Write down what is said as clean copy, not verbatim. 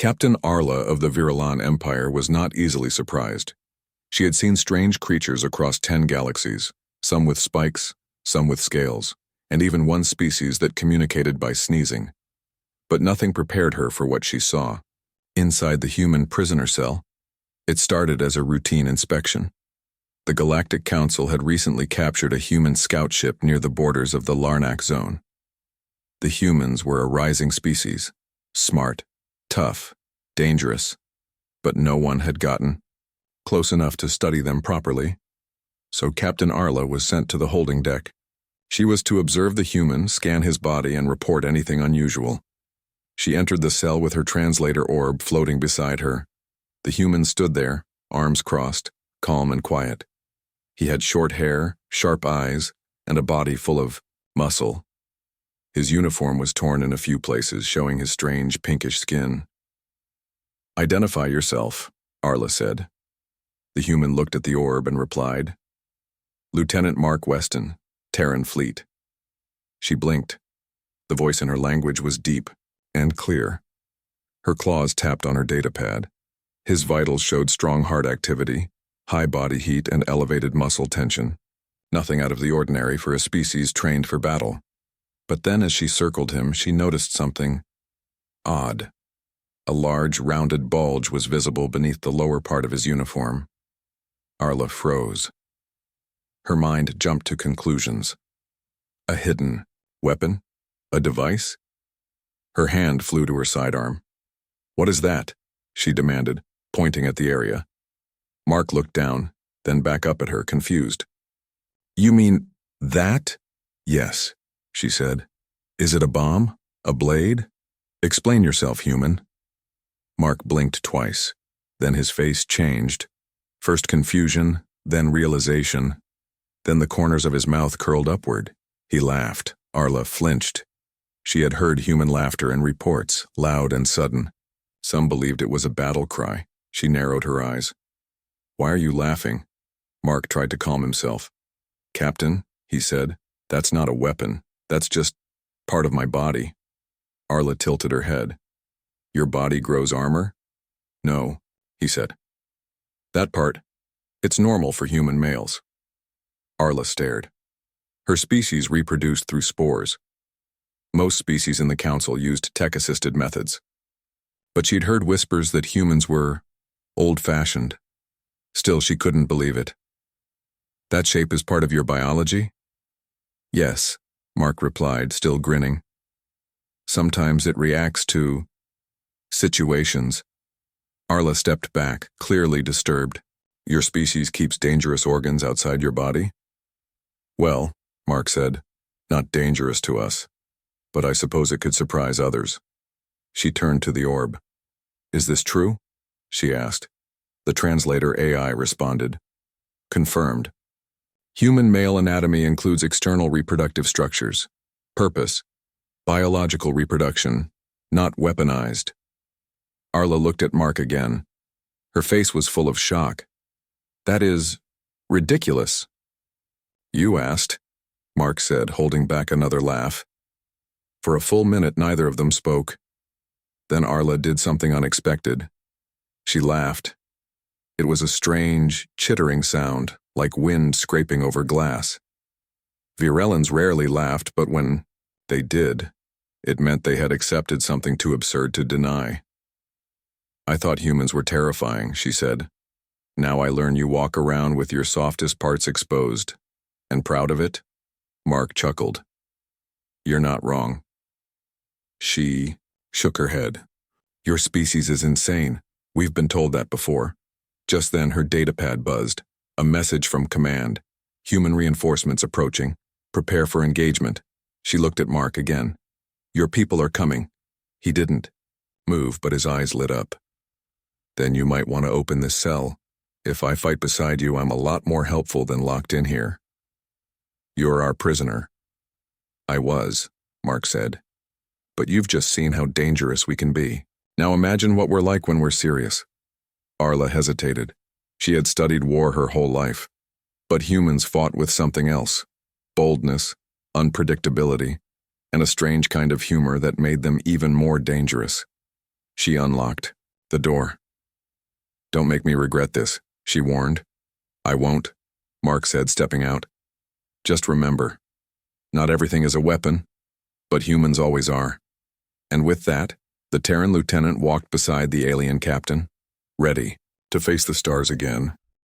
Captain Arla of the Virellan Empire was not easily surprised. She had seen strange creatures across 10 galaxies, some with spikes, some with scales, and even one species that communicated by sneezing. But nothing prepared her for what she saw. Inside the human prisoner cell, it started as a routine inspection. The Galactic Council had recently captured a human scout ship near the borders of the Larnak zone. The humans were a rising species, smart, tough, dangerous, but no one had gotten close enough to study them properly. So Captain Arla was sent to the holding deck. She was to observe the human, scan his body, and report anything unusual. She entered the cell with her translator orb floating beside her. The human stood there, arms crossed, calm and quiet. He had short hair, sharp eyes, and a body full of muscle. His uniform was torn in a few places, showing his strange pinkish skin. "Identify yourself," Arla said. The human looked at the orb and replied, "Lieutenant Mark Weston, Terran Fleet." She blinked. The voice in her language was deep and clear. Her claws tapped on her datapad. His vitals showed strong heart activity, high body heat, and elevated muscle tension. Nothing out of the ordinary for a species trained for battle. But then as she circled him, she noticed something odd. A large, rounded bulge was visible beneath the lower part of his uniform. Arla froze. Her mind jumped to conclusions. A hidden weapon? A device? Her hand flew to her sidearm. "What is that?" she demanded, pointing at the area. Mark looked down, then back up at her, confused. "You mean that?" "Yes," she said. "Is it a bomb? A blade? Explain yourself, human." Mark blinked twice. Then his face changed. First confusion, then realization. Then the corners of his mouth curled upward. He laughed. Arla flinched. She had heard human laughter in reports, loud and sudden. Some believed it was a battle cry. She narrowed her eyes. "Why are you laughing?" Mark tried to calm himself. "Captain," he said, "that's not a weapon. That's just part of my body." Arla tilted her head. "Your body grows armor?" "No," he said. "That part, it's normal for human males." Arla stared. Her species reproduced through spores. Most species in the council used tech-assisted methods. But she'd heard whispers that humans were old-fashioned. Still, she couldn't believe it. "That shape is part of your biology?" "Yes," Mark replied, still grinning. "Sometimes it reacts to situations." Arla stepped back, clearly disturbed. "Your species keeps dangerous organs outside your body?" "Well," Mark said, "not dangerous to us, but I suppose it could surprise others." She turned to the orb. "Is this true?" she asked. The translator AI responded. "Confirmed. Human male anatomy includes external reproductive structures. Purpose: biological reproduction, not weaponized." Arla looked at Mark again. Her face was full of shock. "That is ridiculous." "You asked," Mark said, holding back another laugh. For a full minute, neither of them spoke. Then Arla did something unexpected. She laughed. It was a strange, chittering sound, like wind scraping over glass. Virellans rarely laughed, but when they did, it meant they had accepted something too absurd to deny. "I thought humans were terrifying," she said. "Now I learn you walk around with your softest parts exposed. And proud of it?" Mark chuckled. "You're not wrong." She shook her head. "Your species is insane. We've been told that before." Just then her datapad buzzed. A message from command. "Human reinforcements approaching. Prepare for engagement." She looked at Mark again. "Your people are coming." He didn't move, but his eyes lit up. "Then you might want to open this cell. If I fight beside you, I'm a lot more helpful than locked in here." "You're our prisoner." "I was," Mark said. "But you've just seen how dangerous we can be. Now imagine what we're like when we're serious." Arla hesitated. She had studied war her whole life. But humans fought with something else. Boldness, unpredictability, and a strange kind of humor that made them even more dangerous. She unlocked the door. "Don't make me regret this," she warned. "I won't," Mark said, stepping out. "Just remember, not everything is a weapon, but humans always are." And with that, the Terran lieutenant walked beside the alien captain, ready to face the stars again.